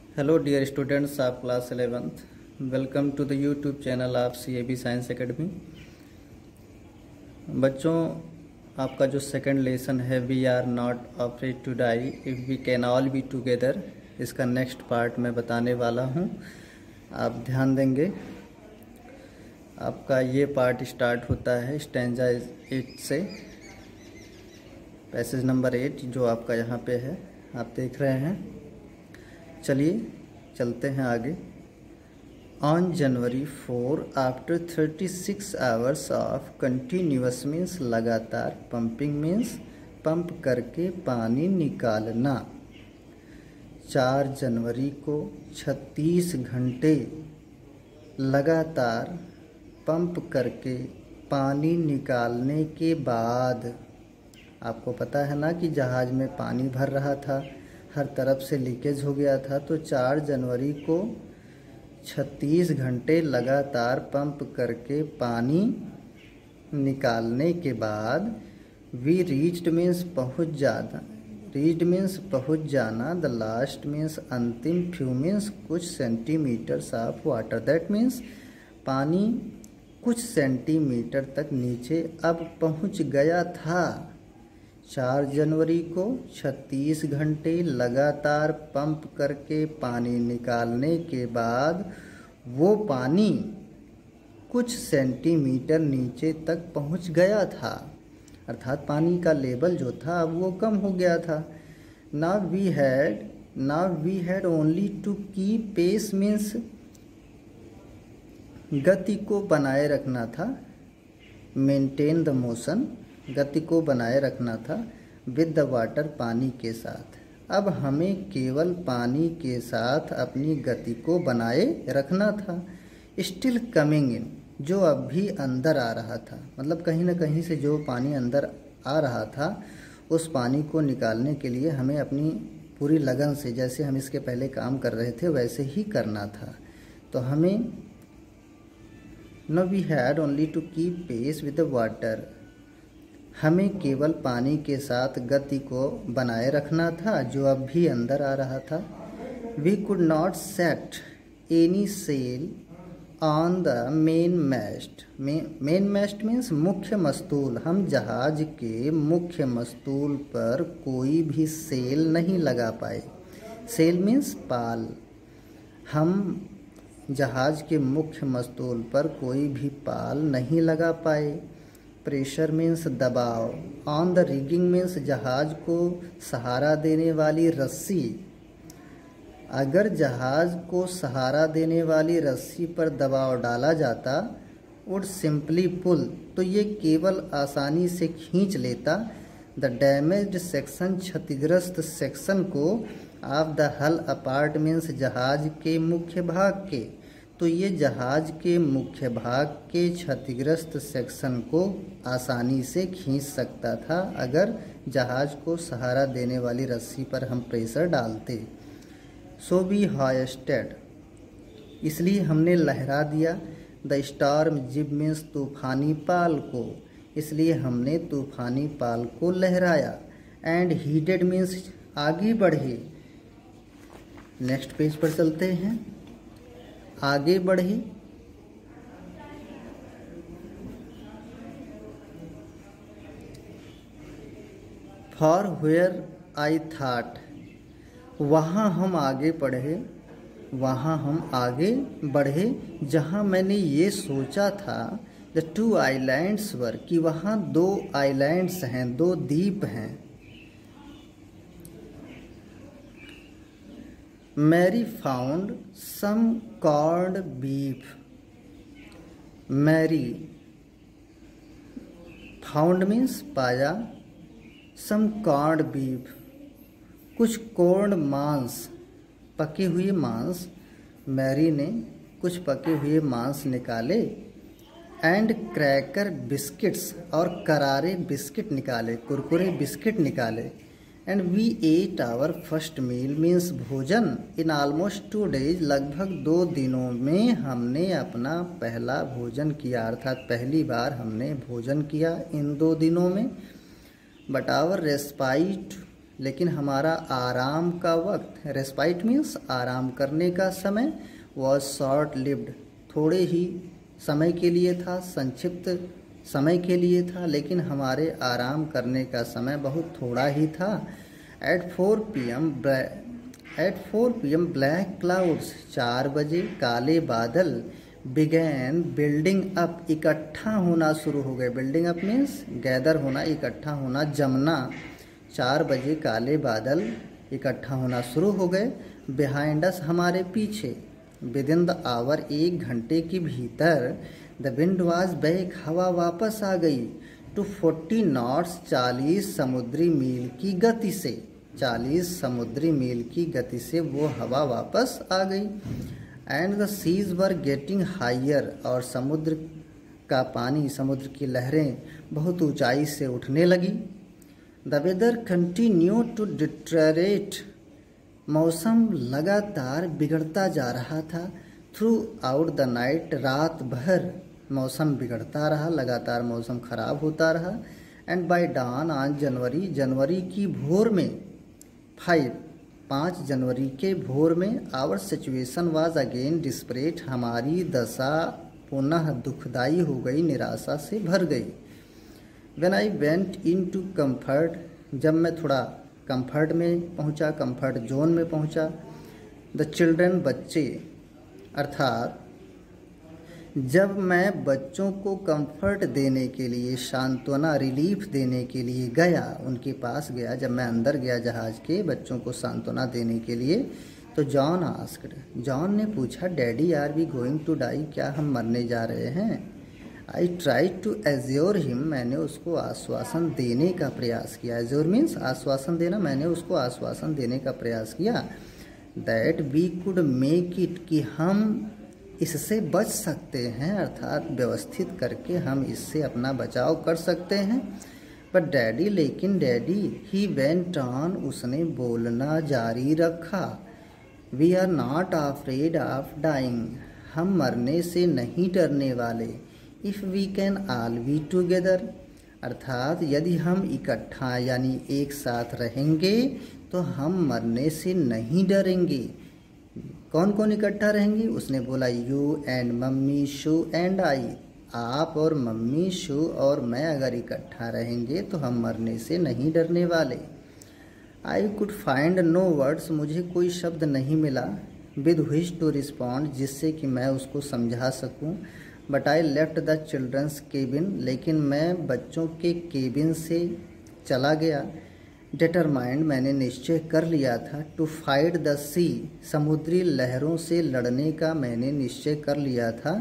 Hello dear students of class 11th। Welcome to the YouTube channel of CAB science academy. बच्चों, आपका जो second lesson है we are not afraid to die if we can all be together, इसका next part मैं बताने वाला हूँ। आप ध्यान देंगे। आपका ये पार्ट स्टार्ट होता है स्टैंजा 8 से, पैसेज नंबर 8 जो आपका यहाँ पे है, आप देख रहे हैं। चलिए चलते हैं आगे। On January 4 after 36 hours of continuous means लगातार, पंपिंग मीन्स पंप करके पानी निकालना। 4 जनवरी को 36 घंटे लगातार पंप करके पानी निकालने के बाद, आपको पता है ना कि जहाज़ में पानी भर रहा था, हर तरफ से लीकेज हो गया था। तो 4 जनवरी को 36 घंटे लगातार पंप करके पानी निकालने के बाद वी रीच्ड मीन्स पहुंच जाना, रीच्ड मीन्स पहुंच जाना, द लास्ट मीन्स अंतिम, फ्यू मीन्स कुछ centimetres of water, that means पानी कुछ सेंटीमीटर तक नीचे अब पहुंच गया था। 4 जनवरी को 36 घंटे लगातार पंप करके पानी निकालने के बाद वो पानी कुछ सेंटीमीटर नीचे तक पहुंच गया था, अर्थात पानी का लेवल जो था अब वो कम हो गया था। Now we had only to keep pace means गति को बनाए रखना था, मेंटेन द मोशन, गति को बनाए रखना था, विद द वाटर पानी के साथ। अब हमें केवल पानी के साथ अपनी गति को बनाए रखना था। स्टिल कमिंग इन, जो अब भी अंदर आ रहा था, मतलब कहीं ना कहीं से जो पानी अंदर आ रहा था उस पानी को निकालने के लिए हमें अपनी पूरी लगन से, जैसे हम इसके पहले काम कर रहे थे वैसे ही करना था। तो हमें no we had only to keep pace with the water, हमें केवल पानी के साथ गति को बनाए रखना था जो अब भी अंदर आ रहा था। We could not set any sail on the main mast, main mast means मुख्य मस्तूल, हम जहाज के मुख्य मस्तूल पर कोई भी सेल नहीं लगा पाए। सेल मीन्स पाल, हम जहाज के मुख्य मस्तूल पर कोई भी पाल नहीं लगा पाए। प्रेशर मीन्स दबाव, ऑन द रिगिंग मीन्स जहाज को सहारा देने वाली रस्सी, अगर जहाज को सहारा देने वाली रस्सी पर दबाव डाला जाता, वुड सिंपली पुल, तो ये केवल आसानी से खींच लेता, द डैमेज्ड सेक्शन, क्षतिग्रस्त सेक्शन को, ऑफ द हल अपार्ट मीन्स जहाज के मुख्य भाग के, तो ये जहाज के मुख्य भाग के क्षतिग्रस्त सेक्शन को आसानी से खींच सकता था अगर जहाज को सहारा देने वाली रस्सी पर हम प्रेशर डालते। सो वी हॉइस्टेड, इसलिए हमने लहरा दिया, द स्टॉर्म जिब मीन्स तूफानी पाल को, इसलिए हमने तूफानी पाल को लहराया। एंड हीडेड मीन्स आगे बढ़े। नेक्स्ट पेज पर चलते हैं, आगे बढ़े। फॉर वेयर आई थाट, वहाँ हम आगे बढ़े, वहाँ हम आगे बढ़े जहाँ मैंने ये सोचा था, द 2 आइलैंड्स वर, कि वहाँ 2 आइलैंड्स हैं, 2 द्वीप हैं। Mary found some cord beef, Mary found means पाया, सम कॉर्ड बीफ कुछ कॉर्ड मांस, पके हुए मांस, मैरी ने कुछ पके हुए मांस निकाले। एंड क्रैकर बिस्किट्स, और करारे बिस्किट निकाले, कुरकुरे बिस्किट निकाले। And we ate our first meal means भोजन, इन ऑलमोस्ट 2 डेज, लगभग 2 दिनों में हमने अपना पहला भोजन किया, अर्थात पहली बार हमने भोजन किया इन 2 दिनों में। बट आवर रेस्पाइट लेकिन हमारा आराम का वक्त, रेस्पाइट मीन्स आराम करने का समय, वॉज शॉर्ट लिव्ड, थोड़े ही समय के लिए था, संक्षिप्त समय के लिए था, लेकिन हमारे आराम करने का समय बहुत थोड़ा ही था। एट 4 PM ब्लैक क्लाउड्स, 4 बजे काले बादल, बिगैन बिल्डिंग अप, इकट्ठा होना शुरू हो गए। बिल्डिंग अप मीन्स गैदर होना, इकट्ठा होना, जमना। 4 बजे काले बादल इकट्ठा होना शुरू हो गए। बिहाइंड अस, हमारे पीछे। विद इन द आवर, 1 घंटे के भीतर। द विंड वाज बैक, हवा वापस आ गई। टू 40 नॉट्स, 40 समुद्री मील की गति से, 40 समुद्री मील की गति से वो हवा वापस आ गई। And the seas were getting higher, और समुद्र का पानी, समुद्र की लहरें बहुत ऊंचाई से उठने लगी। The weather continue to deteriorate, मौसम लगातार बिगड़ता जा रहा था। थ्रू आउट द नाइट, रात भर मौसम बिगड़ता रहा, लगातार मौसम खराब होता रहा। And by dawn, on January, जनवरी की भोर में, 5 जनवरी के भोर में, our situation was again desperate, हमारी दशा पुनः दुखदाई हो गई, निराशा से भर गई। When I went in to comfort, जब मैं थोड़ा कम्फर्ट में पहुंचा, कम्फर्ट जोन में पहुंचा। द चिल्ड्रन, बच्चे, अर्थात जब मैं बच्चों को कंफर्ट देने के लिए, सांत्वना, रिलीफ देने के लिए गया, उनके पास गया, जब मैं अंदर गया जहाज के बच्चों को सांत्वना देने के लिए, तो जॉन आस्क्ड, जॉन ने पूछा, daddy are we going to die, क्या हम मरने जा रहे हैं? I tried to assure him, मैंने उसको आश्वासन देने का प्रयास किया। एज्योर मीन्स आश्वासन देना, मैंने उसको आश्वासन देने का प्रयास किया। That we could make it, कि हम इससे बच सकते हैं, अर्थात व्यवस्थित करके हम इससे अपना बचाव कर सकते हैं। बट डैडी, लेकिन डैडी, ही वेंट ऑन, उसने बोलना जारी रखा। We are not afraid of dying, हम मरने से नहीं डरने वाले। If we can all be together, अर्थात यदि हम इकट्ठा यानी एक साथ रहेंगे तो हम मरने से नहीं डरेंगे। कौन कौन इकट्ठा रहेंगे? उसने बोला, you and mummy, shoe and I, आप और मम्मी, शू और मैं अगर इकट्ठा रहेंगे तो हम मरने से नहीं डरने वाले। I could find no words, मुझे कोई शब्द नहीं मिला, विद विच टू रिस्पॉन्ड, जिससे कि मैं उसको समझा सकूं। But I left the children's cabin, लेकिन मैं बच्चों के केबिन से चला गया। डिटरमाइंड, मैंने निश्चय कर लिया था। टू फाइट द सी, समुद्री लहरों से लड़ने का मैंने निश्चय कर लिया था।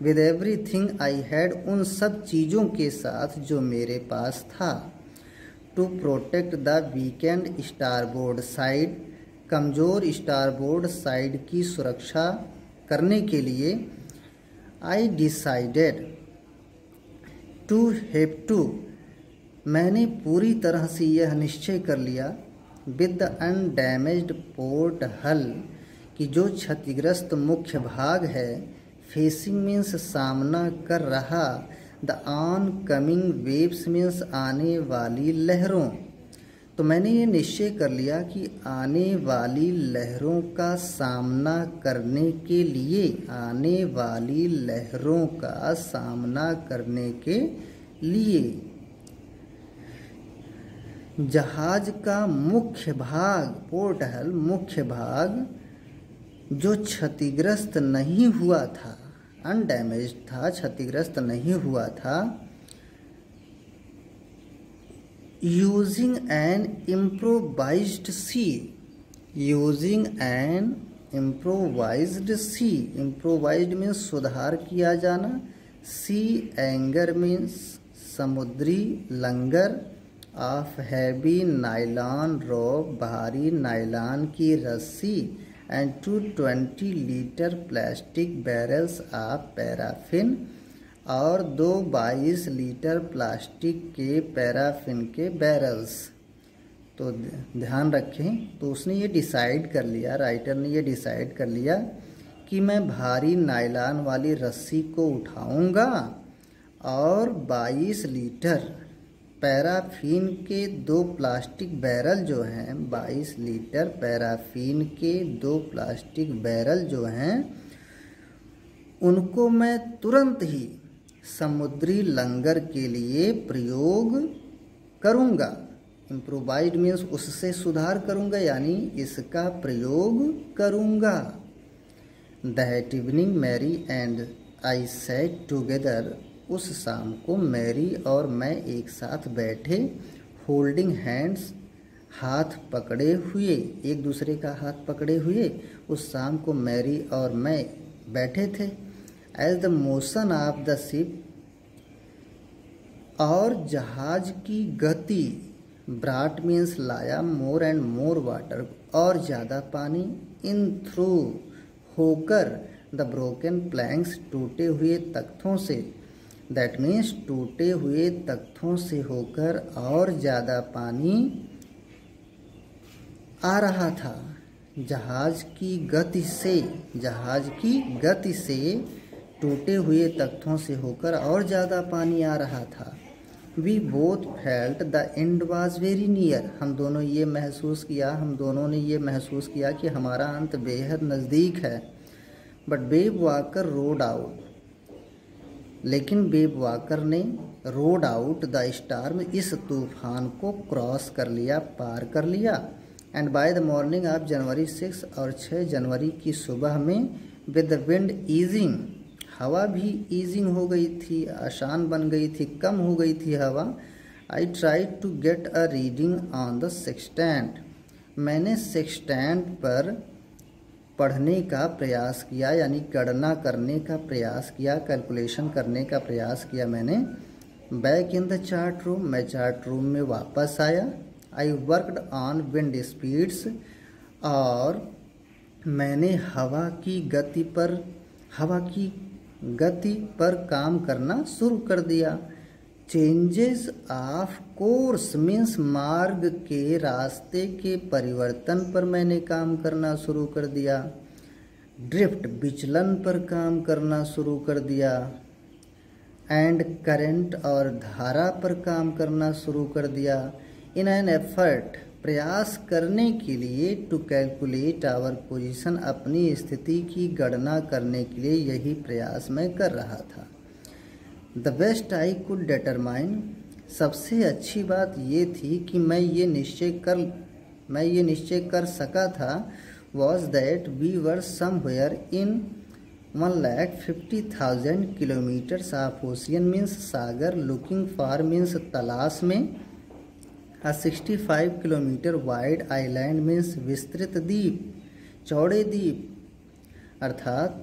विद एवरीथिंग आई हैड, उन सब चीज़ों के साथ जो मेरे पास था। To protect the weakened starboard side, कमज़ोर स्टारबोर्ड साइड की सुरक्षा करने के लिए। I decided to have to, मैंने पूरी तरह से यह निश्चय कर लिया। विद द अनडैमेज्ड पोर्ट हल, कि जो क्षतिग्रस्त मुख्य भाग है, फेसिंग मीन्स सामना कर रहा, the on coming waves means आने वाली लहरों, तो मैंने ये निश्चय कर लिया कि आने वाली लहरों का सामना करने के लिए, आने वाली लहरों का सामना करने के लिए जहाज का मुख्य भाग, पोर्ट हल, मुख्य भाग जो क्षतिग्रस्त नहीं हुआ था, अनडैमेज्ड था, क्षतिग्रस्त नहीं हुआ था। यूजिंग एन इम्प्रोवाइज्ड सी, यूजिंग एन इम्प्रोवाइज्ड सी, इम्प्रोवाइज्ड मीन्स सुधार किया जाना, सी एंगर मीन्स समुद्री लंगर, ऑफ हैवी नाइलॉन रोप, भारी नाइलॉन की रस्सी, and 220 litre plastic barrels of paraffin, और 2 22 लीटर प्लास्टिक के पैराफिन के बैरल्स। तो ध्यान रखें, तो उसने ये डिसाइड कर लिया, राइटर ने ये डिसाइड कर लिया कि मैं भारी नाइलॉन वाली रस्सी को उठाऊंगा और 22 लीटर पैराफीन के 2 प्लास्टिक बैरल जो हैं, 22 लीटर पैराफीन के 2 प्लास्टिक बैरल जो हैं, उनको मैं तुरंत ही समुद्री लंगर के लिए प्रयोग करूँगा। इम्प्रोवाइड मीन्स उससे सुधार करूँगा, यानी इसका प्रयोग करूँगा। That evening Mary and I sat together, उस शाम को मैरी और मैं एक साथ बैठे, होल्डिंग हैंड्स, हाथ पकड़े हुए, एक दूसरे का हाथ पकड़े हुए उस शाम को मैरी और मैं बैठे थे। As the motion of the ship, और जहाज की गति, ब्राट मीन्स लाया, मोर एंड मोर वाटर, और ज़्यादा पानी, इन थ्रू होकर, द ब्रोकन प्लैंक्स, टूटे हुए तख्तों से, दैट मीन्स टूटे हुए तख्तों से होकर और ज़्यादा पानी आ रहा था। जहाज की गति से, जहाज की गति से टूटे हुए तख्तों से होकर और ज़्यादा पानी आ रहा था। We both felt the end was very near, हम दोनों ये महसूस किया, हम दोनों ने ये महसूस किया कि हमारा अंत बेहद नज़दीक है। But Wavewalker rode out, लेकिन बेब वॉकर ने रोड आउट द स्टार्म, इस तूफान को क्रॉस कर लिया, पार कर लिया। And by the morning of January 6, और 6 जनवरी की सुबह में, विद द विंड ईजिंग, हवा भी ईजिंग हो गई थी, आसान बन गई थी, कम हो गई थी हवा। I try to get a reading on the sextant, मैंने सेक्सटेंट पर पढ़ने का प्रयास किया, यानी गणना करने का प्रयास किया, कैलकुलेशन करने का प्रयास किया मैंने। Back in the chart room, मैं चार्ट रूम में वापस आया। I worked on wind speeds, और मैंने हवा की गति पर काम करना शुरू कर दिया। चेंजेस ऑफ कोर्स मीन्स मार्ग के, रास्ते के परिवर्तन पर मैंने काम करना शुरू कर दिया। ड्रिफ्ट, विचलन पर काम करना शुरू कर दिया। एंड करंट, और धारा पर काम करना शुरू कर दिया। इन एन एफर्ट, प्रयास करने के लिए, टू कैलकुलेट आवर पोजीशन, अपनी स्थिति की गणना करने के लिए यही प्रयास मैं कर रहा था। The best I could determine, सबसे अच्छी बात ये थी कि मैं ये निश्चय कर सका था, was that we were somewhere in 1,50,000 kilometres of ocean means सागर, लुकिंग फॉर मीन्स तलाश में, 65 किलोमीटर वाइड आइलैंड मीन्स विस्तृत द्वीप, चौड़े द्वीप। अर्थात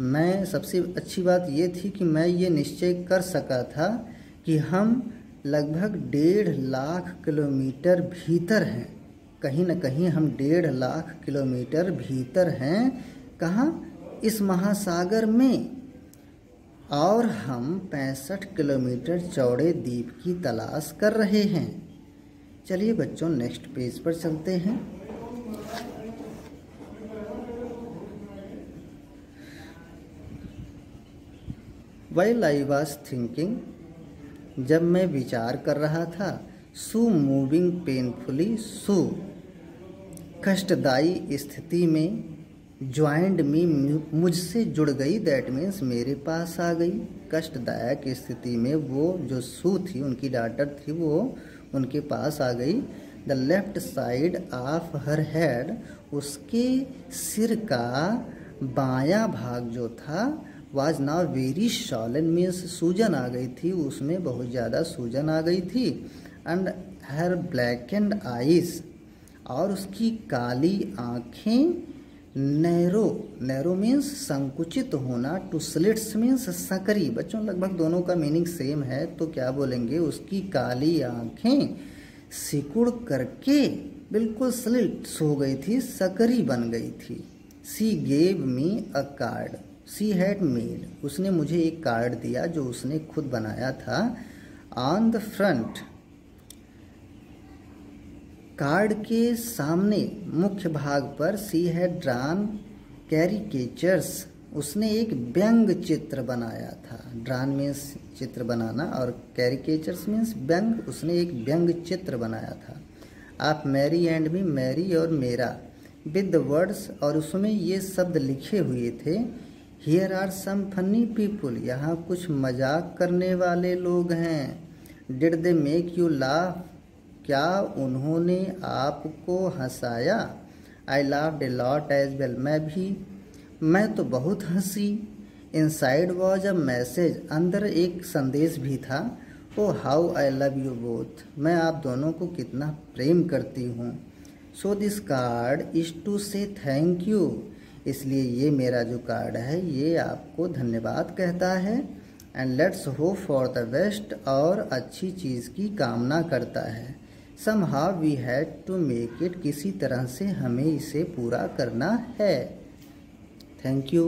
मैं, सबसे अच्छी बात ये थी कि मैं ये निश्चय कर सका था कि हम लगभग 1.5 लाख किलोमीटर भीतर हैं, कहीं न कहीं हम 1.5 लाख किलोमीटर भीतर हैं। कहाँ? इस महासागर में। और हम 65 किलोमीटर चौड़े द्वीप की तलाश कर रहे हैं। चलिए बच्चों, नेक्स्ट पेज पर चलते हैं। While I was thinking, जब मैं विचार कर रहा था, सू मूविंग पेनफुली, सू कष्टदायी स्थिति में, ज्वाइंड मी, मुझसे जुड़ गई, दैट मीन्स मेरे पास आ गई। कष्टदायक स्थिति में वो जो सू थी, उनकी डॉटर थी, वो उनके पास आ गई। The left side of her head, उसके सिर का बायां भाग जो था, वाज नाउ वेरी शॉलन मीन्स सूजन आ गई थी, उसमें बहुत ज़्यादा सूजन आ गई थी। एंड हर ब्लैकेंड आइज, और उसकी काली आँखें, नैरो मीन्स संकुचित होना, टू स्लिट्स मीन्स सकरी। बच्चों लगभग दोनों का मीनिंग सेम है, तो क्या बोलेंगे, उसकी काली आँखें सिकुड़ करके बिल्कुल स्लिट्स हो गई थी, सकरी बन गई थी। सी gave me a card she had made, उसने मुझे एक कार्ड दिया जो उसने खुद बनाया था। ऑन द फ्रंट, कार्ड के सामने मुख्य भाग पर, सी हैड ड्रॉन कैरिकेचर्स उसने एक व्यंग चित्र बनाया था। ड्रान मीन्स चित्र बनाना और कैरिकेचर्स मीन्स व्यंग। उसने एक व्यंग चित्र बनाया था। आप मैरी एंड मी, मैरी और मेरा, विद द वर्ड्स, और उसमें ये शब्द लिखे हुए थे, here are some funny people, यहाँ कुछ मजाक करने वाले लोग हैं। Did they make you laugh, क्या उन्होंने आपको हंसाया? I laughed a lot as well, मैं तो बहुत हंसी। इनसाइड वॉज अ मैसेज, अंदर एक संदेश भी था। Oh how I love you both, मैं आप दोनों को कितना प्रेम करती हूँ। So this card is to say thank you, इसलिए ये मेरा जो कार्ड है ये आपको धन्यवाद कहता है। And let's hope for the best, और अच्छी चीज़ की कामना करता है। Somehow we had to make it, किसी तरह से हमें इसे पूरा करना है। Thank you.